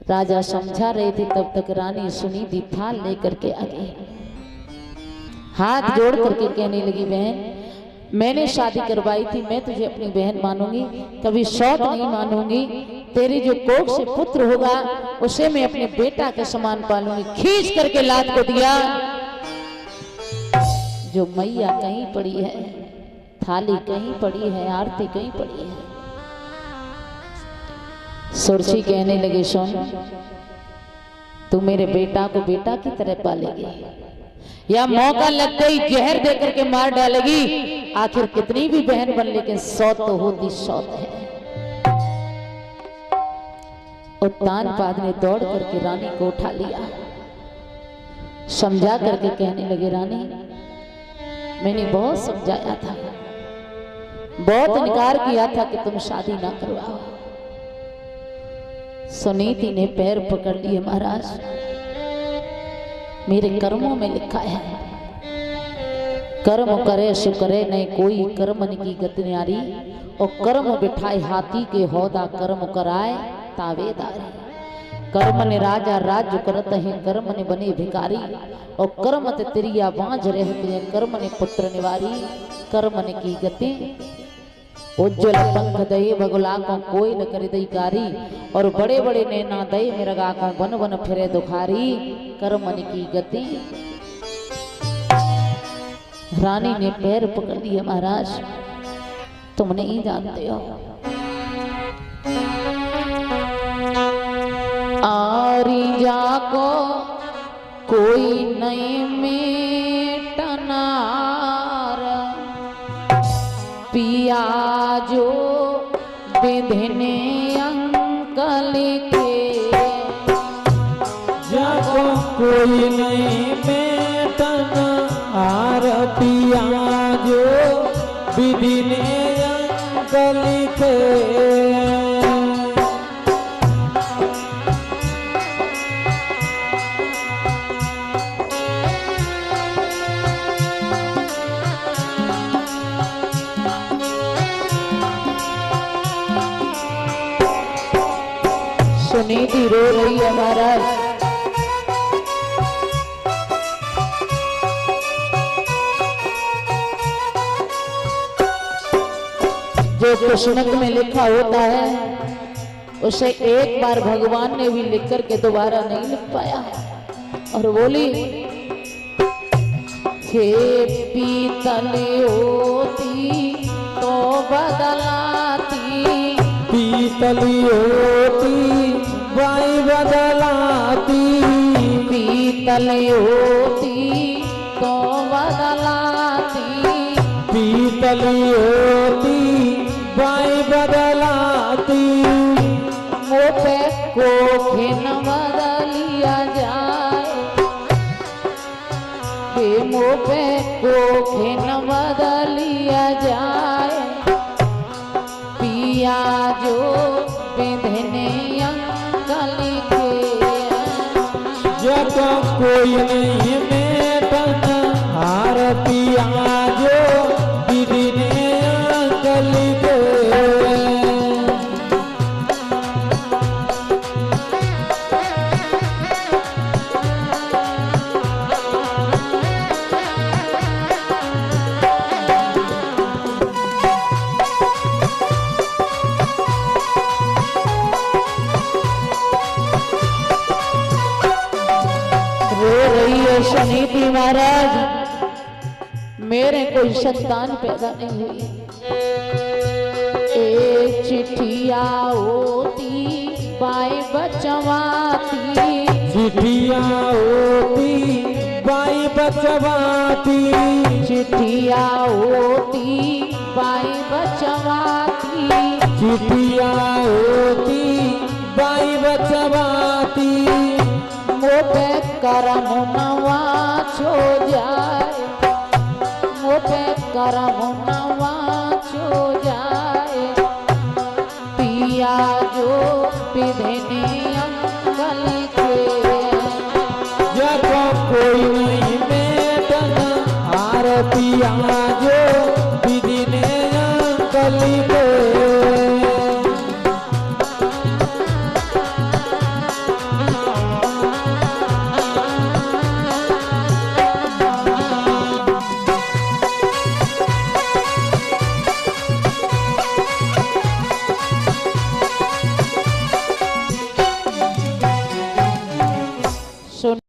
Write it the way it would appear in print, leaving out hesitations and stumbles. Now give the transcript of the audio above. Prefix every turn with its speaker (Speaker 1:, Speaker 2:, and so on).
Speaker 1: राजा समझा रहे थे तब तक रानी सुनीति थाल लेकर के आ गई। हाथ जोड़ करके कहने लगी, बहन मैंने शादी करवाई थी, मैं तुझे अपनी बहन मानूंगी, कभी शौक नहीं मानूंगी। तेरी जो कोख से पुत्र होगा उसे मैं अपने बेटा के समान पालूंगी। खींच करके लात को दिया। जो मैया कहीं पड़ी है, थाली कहीं पड़ी है, आरती कहीं पड़ी है। सुरसी कहने लगे, सुन तू मेरे बेटा को बेटा की तरह पालेगी या मौका लगते ही जहर देकर के मार डालेगी। आखिर कितनी भी बहन बन, लेकिन सौत तो होती सौत है। उत्तानपाद ने दौड़ करके रानी को उठा लिया, समझा करके कहने लगे, रानी मैंने बहुत समझाया था, बहुत इनकार किया था कि तुम शादी ना करवाओ। सुनीति ने पैर पकड़ लिए, महाराज मेरे कर्मों में लिखा है, कर्म करे सु करे नहीं कोई, कर्मन की गति न्यारी। और कर्म बिठाए हाथी के हौदा, कर्म कराए तावेदारी। कर्म ने राजा राज्य करत है, कर्म ने बने भिखारी। और कर्म ते तिरिया बांझ रहते हैं, कर्म ने पुत्र निवारी। कर्म ने की गति उज्ज्वल पंख दये बगुला को कोई न करे दैकारी। और बड़े बड़े नैना दये मृगा को वन वन फिरे दुखारी। कर्म ने की गति। रानी ने पैर पकड़ लिए, महाराज तुम नहीं जानते हो, आरी जाको कोई नहीं मेटनार। पिया जो विधिने अंकल के,
Speaker 2: जाको कोई नहीं मेटनार। पिया जो विधिने अंकल के।
Speaker 1: सुनीति रो रही है, महाराज जो किस्मत में लिखा होता है उसे एक बार भगवान ने भी लिख करके दोबारा नहीं लिख पाया। और बोली, हे पीतल होती तो बदलाती।
Speaker 2: पीतल होती बाई बदलाती।
Speaker 1: पीतल होती तो बदलाती।
Speaker 2: पीतल होती बाई बदलाती।
Speaker 1: मोपे को खिन बदलिया जाए। मोपे को खिन बदलिया जाए। पिया जो विधिने अंकल के।
Speaker 2: जब कोई नहीं मेटनहार। पिया जो विधिने अंकल के।
Speaker 1: सुनीति महाराज मेरे कोई संतान पैदा नहीं हुई। एक चिट्ठिया होती बाई बचवाती।
Speaker 2: चिट्ठिया होती बाई बचवाती।
Speaker 1: चिट्ठिया होती बाई बचवाती।
Speaker 2: चिट्ठिया होती बाई बचवाती।
Speaker 1: मोपे करम नवा छो जाए। मोपे करम नवा छो जाए। पिया जो विधिने